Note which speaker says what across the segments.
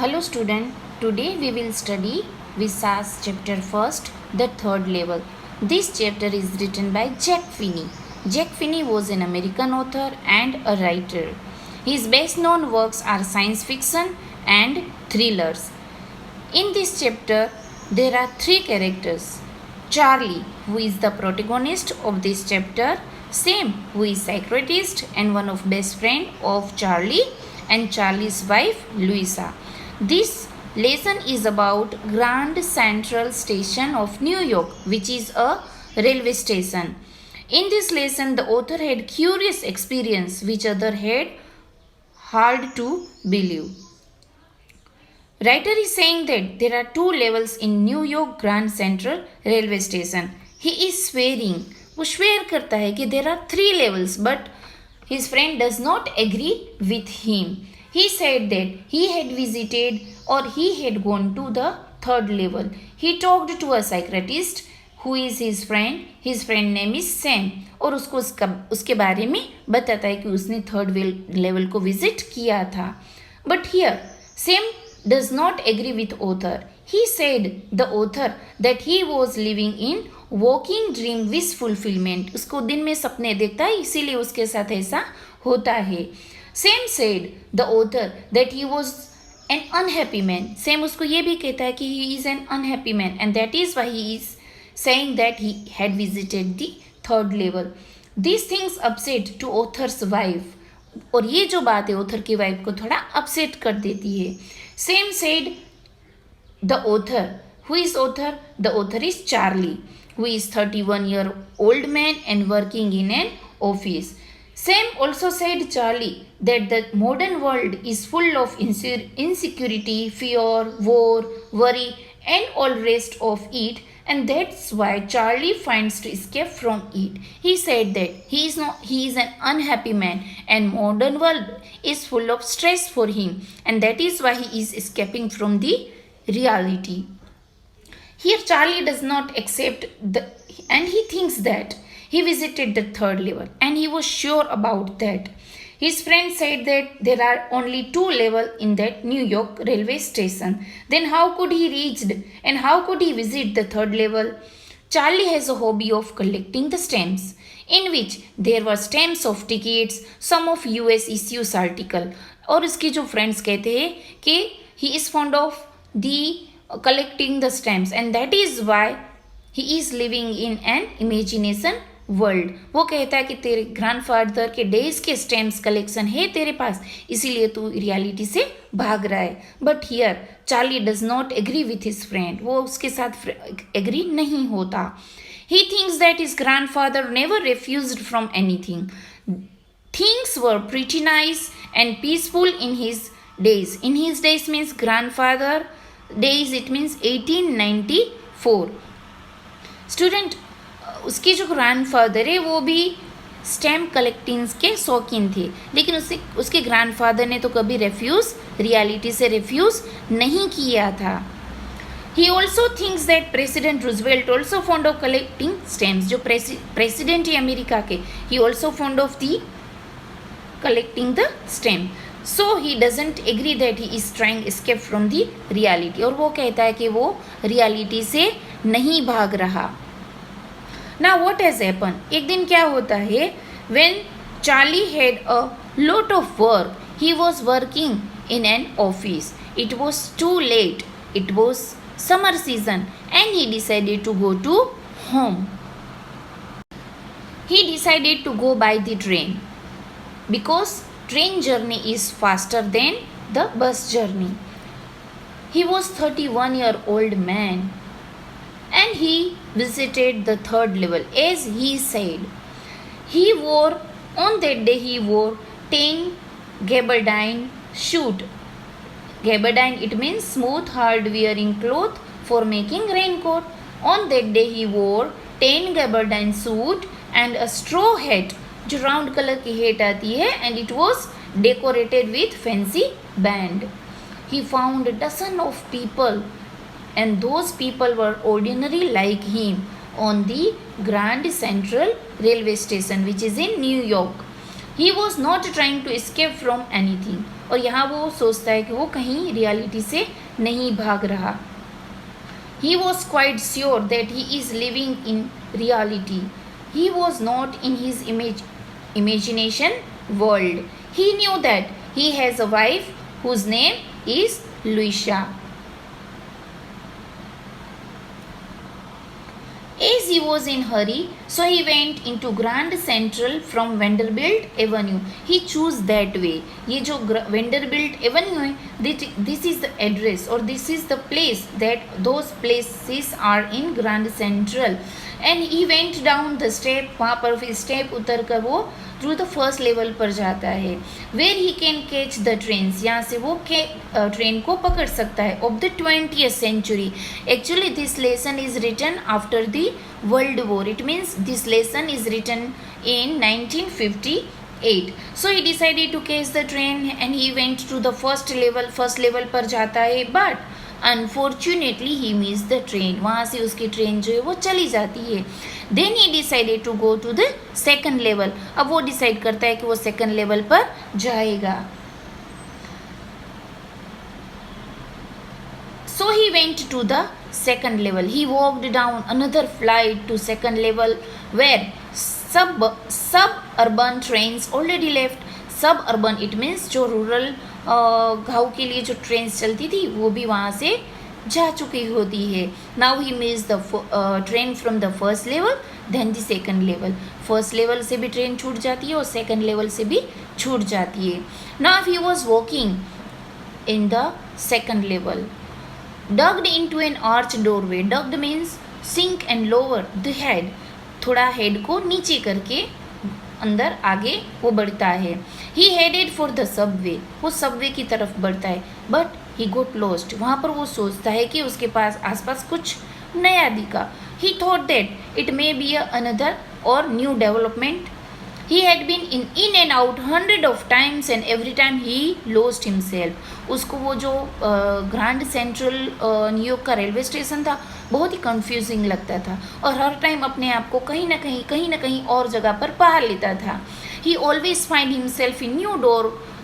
Speaker 1: Hello student, today we will study Visas chapter first, the third level. This chapter is written by Jack Finney. Jack Finney was an American author and a writer. His best known works are science fiction and thrillers. In this chapter, there are three characters. Charlie, who is the protagonist of this chapter, Sam, who is psychiatrist and one of best friend of Charlie, and Charlie's wife, Louisa. This lesson is about Grand Central Station of New York, which is a railway station. In this lesson, the author had curious experience which other had hard to believe. Writer is saying that there are two levels in New York Grand Central Railway Station. He is swearing. वो swear करता है कि there are three levels, but his friend does not agree with him. He said that he had visited or he had gone to the third level. He talked to a psychiatrist who is his friend. His friend name is Sam. और उसको उसके बारे में बताता है कि उसने third level को विजिट किया था. But here, Sam does not agree with author. He said the author that he was living in walking dream wish fulfillment. उसको दिन में सपने देखता है इसीलिए उसके साथ ऐसा होता है. Sam said the author that he was an unhappy man. Sam उसको ये भी कहता है कि he is an unhappy man and that is why he is saying that he had visited the third level. These things upset to author's wife. और ये जो बात है ऑथर की वाइफ को थोड़ा अपसेट कर देती है. Sam said the author. Who is author? The author is Charlie, who is 31-year-old man and working in an office. Sam also said Charlie that the modern world is full of insecurity, fear, war, worry and all rest of it, and that's why Charlie finds to escape from it. He said that he is an unhappy man and modern world is full of stress for him, and that is why he is escaping from the reality. Here Charlie does not accept and he thinks that he visited the third level and he was sure about that. His friend said that there are only two levels in that New York railway station. Then how could he reach and how could he visit the third level? Charlie has a hobby of collecting the stamps, in which there were stamps of tickets, some of US issues article. और उसके जो friends कहते हैं कि he is fond of the collecting the stamps and that is why he is living in an imagination world. वो कहता है कि तेरे ग्रैंडफादर के डेज के स्टैम्प्स कलेक्शन है तेरे पास इसीलिए तू रियलिटी से भाग रहा है. But here Charlie does not agree with his friend. वो उसके साथ एग्री नहीं होता. He thinks that his grandfather never refused from anything. Things were pretty nice and peaceful in his days. In his days means grandfather days it means 1894. Student उसके जो grandfather है वो भी स्टैम्प कलेक्टिंग्स के शौकीन थे, लेकिन उसके ग्रैंडफादर ने तो कभी रियलिटी से रिफ्यूज़ नहीं किया था. He also thinks that president Roosevelt also fond of collecting stamps. जो प्रेसिडेंट है अमेरिका के, he also fond of the collecting the stamp. So he doesn't agree that he is trying escape from the reality. और वो कहता है कि वो reality से नहीं भाग रहा. Now what has happened? एक दिन क्या होता है? When Charlie had a lot of work, he was working in an office. It was too late. It was summer season and he decided to go to home. He decided to go by the train because train journey is faster than the bus journey. He was 31-year-old man and he visited the third level as he said. On that day he wore 10 gabardine suit. Gabardine it means smooth hard wearing cloth for making raincoat. On that day he wore 10 gabardine suit and a straw hat जो round color की hat आती है and it was decorated with fancy band. He found a dozen of people and those people were ordinary like him on the Grand Central Railway Station which is in New York. He was not trying to escape from anything. और यहाँ वो सोचता है कि वो कहीं reality से नहीं भाग रहा. He was quite sure that he is living in reality. He was not in his imagination world. He knew that he has a wife whose name is Luisa. As he was in hurry, so he went into Grand Central from Vanderbilt Avenue. He chose that way. ये जो Vanderbilt Avenue है, this is the address or this is the place that those places are in Grand Central. And he went down the step. वहाँ पर फिर step उतर कर वो through the first level पर जाता है. Where he can catch the trains, यहाँ से वो ट्रेन को पकड़ सकता है. Of the 20th century. Actually this lesson is written after the world war. It means this lesson is written in 1958. So he decided to catch the train and he went to the first level पर जाता है. But unfortunately he miss the train. वहाँ से उसकी train जो है वो चली जाती है. Then he decided to go to the second level. अब वो डिसाइड करता है कि वो सेकंड लेवल पर जाएगा. So he went to the second level. He walked down another flight to second level where suburban trains already left. Suburban it means जो rural गाँव के लिए जो ट्रेन्स चलती थी वो भी वहाँ से जा चुकी होती है. Now he miss the train from the first level then the second level. First level से भी ट्रेन छूट जाती है और सेकंड लेवल से भी छूट जाती है. Now he was walking in the second level. Ducked into an arch doorway. Ducked means sink and lower the head. थोड़ा हेड को नीचे करके अंदर आगे वो बढ़ता है. He headed for the subway. वो सबवे की तरफ बढ़ता है. But he got lost. वहाँ पर वो सोचता है कि उसके पास आसपास कुछ नया दिखा. He thought that it may be another or new development. He had been in and out hundred of times and every time he lost himself. उसको वो जो ग्रैंड सेंट्रल न्यूयॉर्क का रेलवे स्टेशन था बहुत ही कंफ्यूजिंग लगता था और हर time अपने आप को कहीं ना कहीं और जगह पर पा लेता था. He always find himself in new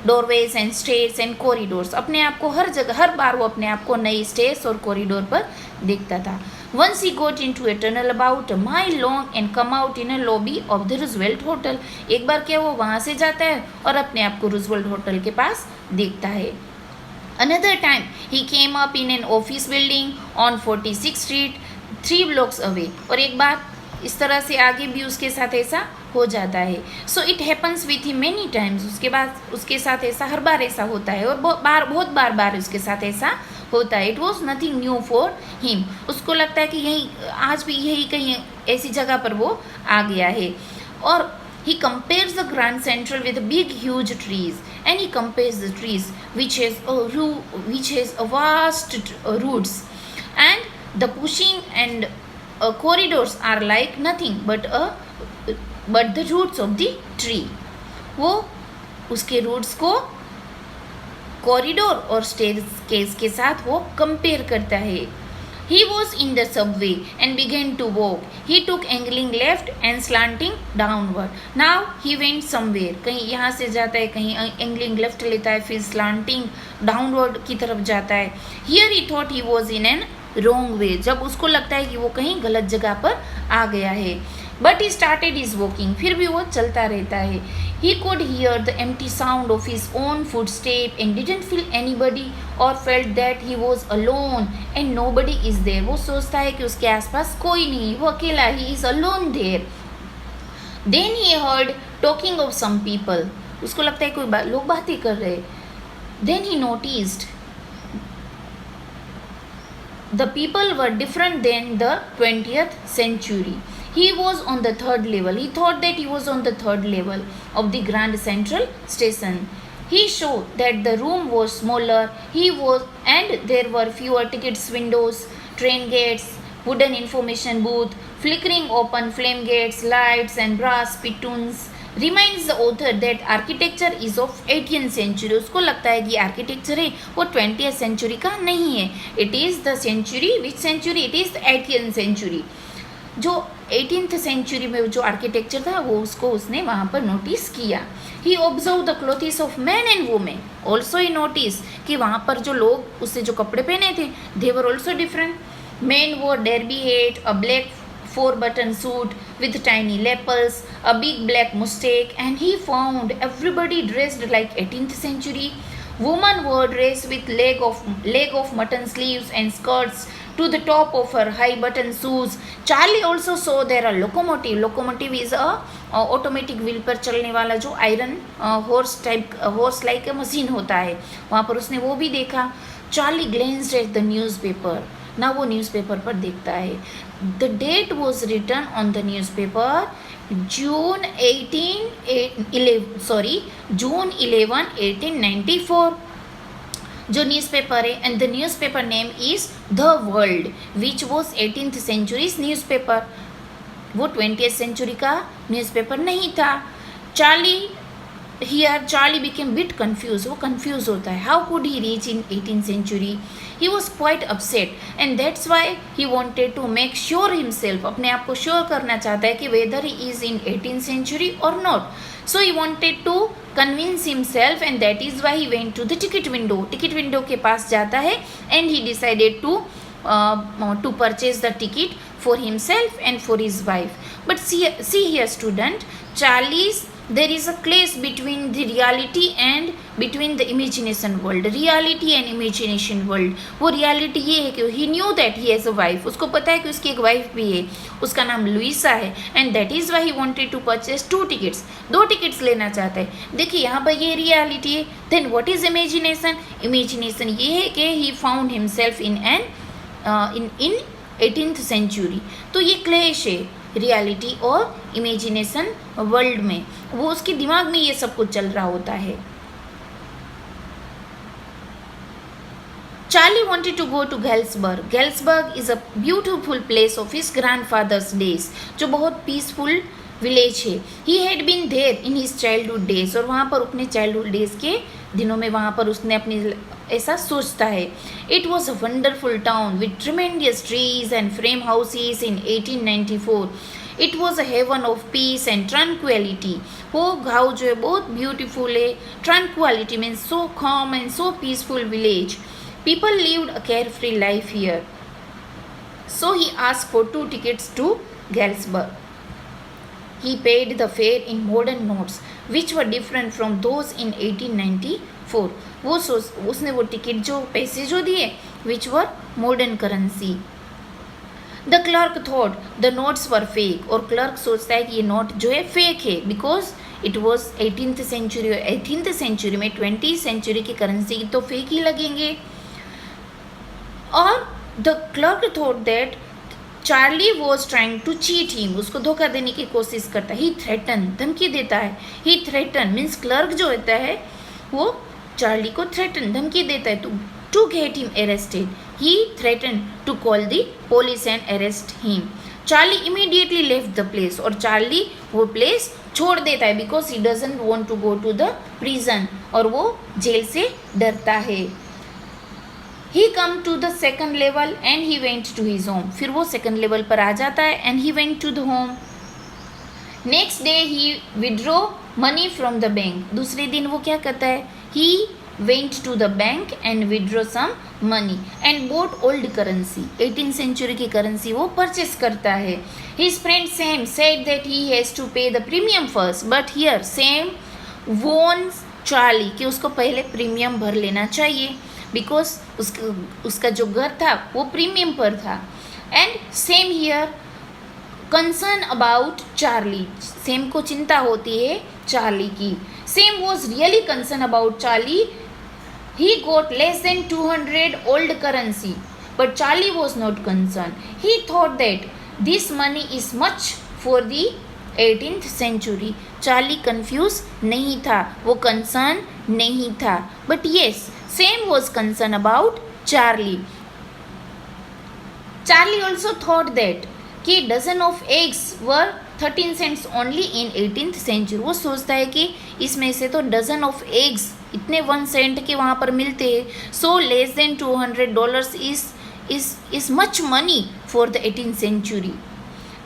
Speaker 1: doorways and stairs and corridors. अपने आप को हर जगह हर बार वो अपने आप को नई स्टेज और कॉरिडोर पर देखता था. Once he got into a tunnel about a mile long and come out in a lobby of the Roosevelt Hotel. एक बार क्या वो वहाँ से जाता है और अपने आप को रूजवेल्ट होटल के पास देखता है. Another time he came up in an office building on 46th Street 3 blocks away. और एक बार इस तरह से आगे भी उसके साथ ऐसा हो जाता है. So it happens with him many times. उसके बाद उसके साथ ऐसा हर बार ऐसा होता है और बहुत बार उसके साथ ऐसा होता है. It was nothing new for him. उसको लगता है कि यही आज भी यही कहीं ऐसी जगह पर वो आ गया है. और he compares the Grand Central with big huge trees and he compares the trees which has a vast roots and the pushing and corridors are like nothing but the roots of the tree. वो उसके roots को corridor और staircase के साथ वो compare करता है. He was in the subway and began to walk. He took angling left and slanting downward. Now he went somewhere. कहीं यहाँ से जाता है, कहीं angling left लेता है, फिर slanting downward की तरफ जाता है. Here he thought he was in an wrong way. जब उसको लगता है कि वो कहीं गलत जगह पर आ गया है. But he started his walking. फिर भी वो चलता रहता है. He could hear the empty sound of his own footstep and didn't feel anybody or felt that he was alone and nobody is there. वो सोचता है कि उसके आसपास कोई नहीं, वो अकेला. He is alone there. Then he heard talking of some people. उसको लगता है कोई लोग बातें कर रहे. Then he noticed the people were different than the 20th century. He was on the third level. He thought that he was on the third level of the Grand Central Station. He showed that the room was smaller. And there were fewer tickets windows, train gates, wooden information booth, flickering open flame gates, lights and brass spittoons. Reminds the author that architecture is of 18th century. उसको लगता है कि architecture है वो 20th century का नहीं है. It is the century. Which century? It is the 18th century. जो 18th सेंचुरी में जो आर्किटेक्चर था वो उसको उसने वहाँ पर नोटिस किया. He observe the clothes of man and women. Also he notice कि वहाँ पर जो लोग उससे जो कपड़े पहने थे दे वर ऑल्सो डिफरेंट. मेन वोर derby hat, a black 4-button suit with tiny lapels, a big black mustache, and he found everybody dressed like 18th century. Woman wore dress with leg of mutton sleeves and skirts to the top of her high button shoes. Charlie also saw there a locomotive. Locomotive is a automatic wheel पर चलने वाला जो iron horse like machine होता है, वहाँ पर उसने वो भी देखा. Charlie glanced at the newspaper. ना वो न्यूज़पेपर पर देखता है. The date was written on the newspaper June 11 1894. जो न्यूज़पेपर है and the newspaper name is the World which was 18th centuries newspaper. वो 20th सेंचुरी का न्यूज़पेपर नहीं था. Charlie became bit confused. वो confused होता है. How could he reach in 18th century? He was quite upset and that's why he wanted to make sure himself. अपने आप को sure करना चाहता है कि whether he is in 18th century or not. So he wanted to convince himself and that is why he went to the ticket window. Ticket window के पास जाता है and he decided to purchase the ticket for himself and for his wife. But see here student, there is a clash between the reality and between the imagination world. Reality and imagination world. वो reality ये है कि he knew that he has a wife. उसको पता है कि उसकी एक wife भी है, उसका नाम लुइसा है and that is why he wanted to purchase 2 tickets. 2 tickets लेना चाहता है. देखिए यहाँ पर ये reality है. Then what is imagination? Imagination ये है कि he found himself in 18th century. तो ये क्लेश है रियलिटी और इमेजिनेशन वर्ल्ड में. वो उसके दिमाग में ये सब कुछ चल रहा होता है. Charlie wanted to go to Galesburg. Galesburg is a beautiful place of his grandfather's days. जो बहुत पीसफुल विलेज है. He had been there in his childhood days. और वहाँ पर अपने चाइल्डहुड डेज के दिनों में वहाँ पर उसने अपनी ऐसा सोचता है. It was a wonderful town with tremendous trees and frame houses in 1894. It was a heaven of peace and tranquility. वो गाँव जो है बहुत ब्यूटीफुल है. Tranquility means so calm and so peaceful village. People lived a carefree life here. So he asked for 2 tickets to Galesburg. He paid the fare in modern notes, which were different from those in 1894. उसने वो ticket जो पैसे जो दिए which were modern currency. The clerk thought the notes were fake. और clerk सोचता है कि ये नोट जो है फेक है because it was 18th century. 18th century में 20th century की करेंसी तो फेक ही लगेंगे. और the clerk thought that Charlie was trying to cheat him. उसको धोखा देने की कोशिश करता है. ही थ्रेटन धमकी देता है. ही थ्रेटन मीन्स क्लर्क जो होता है वो चार्ली को थ्रेटन धमकी देता है to get him arrested. He threaten to call the police and arrest him. Charlie immediately left the place. और चार्ली वो प्लेस छोड़ देता है because he doesn't want to go to the prison. और वो जेल से डरता है. He come to the second level and he went to his home. फिर वो second level पर आ जाता है and he went to the home. Next day he withdraw money from the bank. दूसरे दिन वो क्या करता है? He went to the bank and withdraw some money and bought old currency. 18th century की currency वो purchase करता है. His friend Sam said that he has to pay the premium first, but here Sam warns Charlie कि उसको पहले premium भर लेना चाहिए बिकॉज उसका जो घर था वो प्रीमियम पर था. And Sam here concern about Charlie. Sam को चिंता होती है चार्ली की. Sam was really concern about Charlie. He got less than 200 old currency but Charlie was not concern. He thought that this money is much for the 18th century. Charlie confuse नहीं था, वो concern नहीं था. But yes Sam was concerned about Charlie. Charlie also thought that कि dozen of eggs were 13 cents only in 18th century. वो सोचता है कि इसमें से तो dozen of eggs इतने 1 cent के वहाँ पर मिलते हैं. So less than $200 is much money for the 18th century.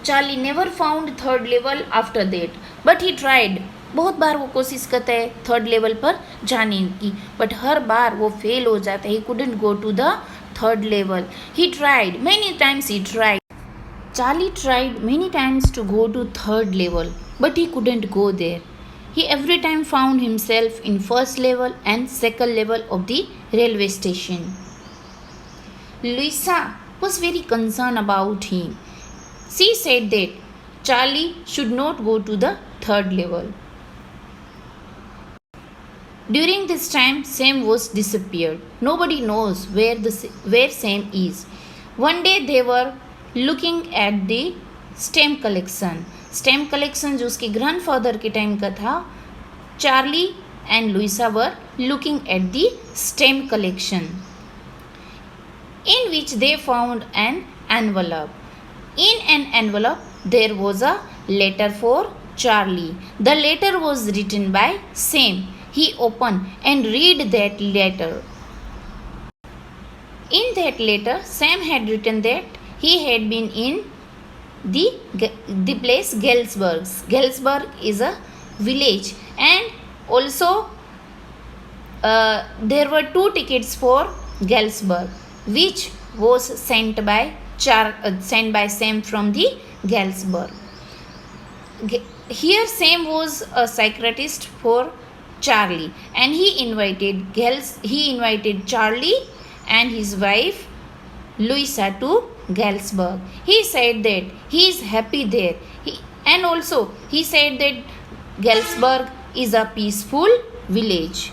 Speaker 1: Charlie never found third level after that, but he tried. बहुत बार वो कोशिश करता है थर्ड लेवल पर जाने की, बट हर बार वो फेल हो जाता है. He couldn't go to the third level. He tried many times. He tried. Charlie tried many times to go to third level, but he couldn't go there. He every time found himself in first level and second level of the railway station. Louisa was very concerned about him. She said that Charlie should not go to the third level. During this time, Sam was disappeared. Nobody knows where Sam is. One day they were looking at the stamp collection. Stamp collection जो उसके grandfather के time का था. Charlie and Louisa were looking at the stamp collection, in which they found an envelope. In an envelope there was a letter for Charlie. The letter was written by Sam. He opened and read that letter. In that letter, Sam had written that he had been in the place Galesburg. Galesburg is a village, and also there were 2 tickets for Galesburg, which was sent by Sam from the Galesburg. Here Sam was a psychiatrist for Charlie, and he invited Charlie and his wife Louisa to Galesburg. He said that he is happy there. And also he said that Galesburg is a peaceful village.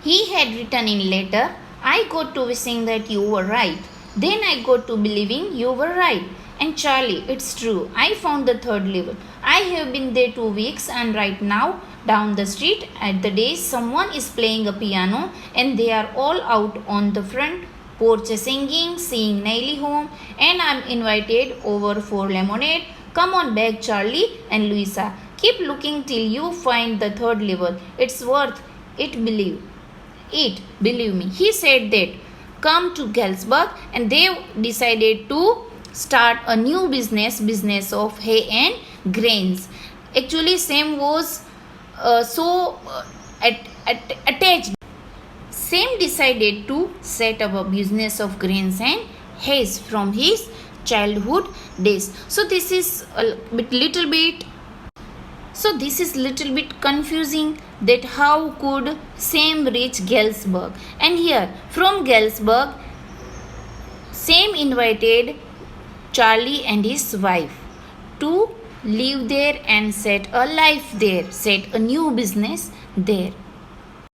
Speaker 1: He had written in letter, I got to wishing that you were right. Then I got to believing you were right. And Charlie, it's true. I found the third level. I have been there 2 weeks, and right now down the street at the day someone is playing a piano, and they are all out on the front porch singing Nelly home, and I'm invited over for lemonade. Come on back, Charlie and Louisa. Keep looking till you find the third level. It's worth it, believe me. He said that come to Galesburg, and they decided to start a new business of hay and grains. Actually, Sam was attached. Sam decided to set up a business of grains and hay from his childhood days. So this is little bit confusing, that how could Sam reach Galesburg. And here from Galesburg, Sam invited Charlie and his wife to live there and set a life there, set a new business there.